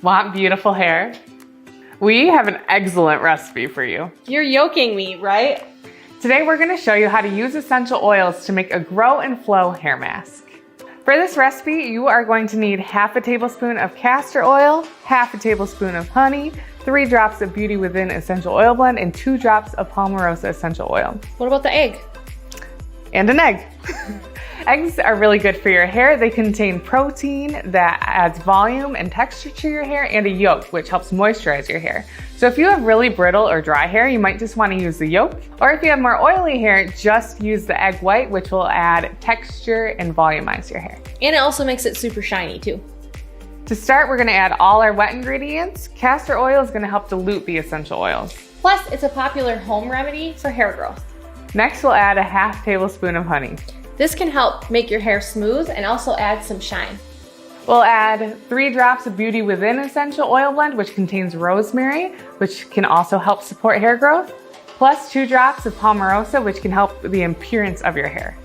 Want beautiful hair? We have an excellent recipe for you. You're yoking me, right? Today we're going to show you how to use essential oils to make a grow and flow hair mask. For this recipe, you are going to need half a tablespoon of castor oil, half a tablespoon of honey, 3 drops of Beauty Within essential oil blend, and 2 drops of palmarosa essential oil. What about the egg? And an egg. Eggs are really good for your hair. They contain protein that adds volume and texture to your hair, and a yolk, which helps moisturize your hair. So if you have really brittle or dry hair, you might just want to use the yolk. Or if you have more oily hair, just use the egg white, which will add texture and volumize your hair. And it also makes it super shiny too. To start, we're going to add all our wet ingredients. Castor oil is going to help dilute the essential oils. Plus, it's a popular home remedy for hair growth. Next, we'll add a half tablespoon of honey. This can help make your hair smooth and also add some shine. We'll add 3 drops of Beauty Within essential oil blend, which contains rosemary, which can also help support hair growth, plus 2 drops of palmarosa, which can help the appearance of your hair.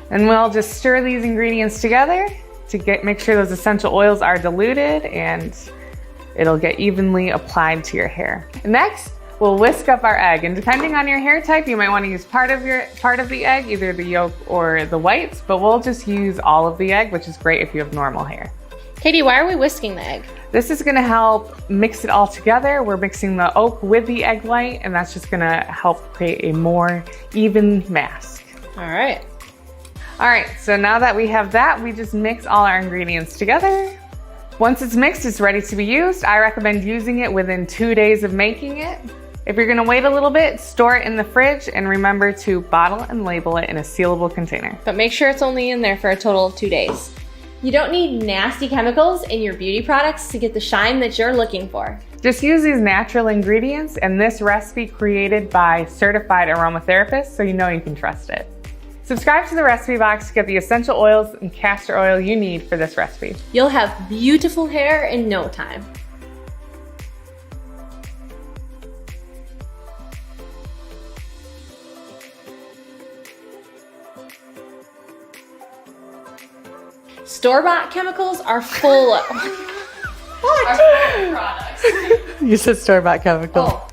And we'll just stir these ingredients together to make sure those essential oils are diluted and it'll get evenly applied to your hair. Next, we'll whisk up our egg, and depending on your hair type, you might want to use part of the egg, either the yolk or the whites, but we'll just use all of the egg, which is great if you have normal hair. Katie, why are we whisking the egg? This is gonna help mix it all together. We're mixing the oak with the egg white, and that's just gonna help create a more even mask. All right. All right, so now that we have that, we just mix all our ingredients together. Once it's mixed, it's ready to be used. I recommend using it within 2 days of making it. If you're gonna wait a little bit, store it in the fridge, and remember to bottle and label it in a sealable container. But make sure it's only in there for a total of 2 days. You don't need nasty chemicals in your beauty products to get the shine that you're looking for. Just use these natural ingredients and this recipe created by certified aromatherapists, so you know you can trust it. Subscribe to the recipe box to get the essential oils and castor oil you need for this recipe. You'll have beautiful hair in no time. Store-bought chemicals are full of... What? You said store-bought chemicals. Oh.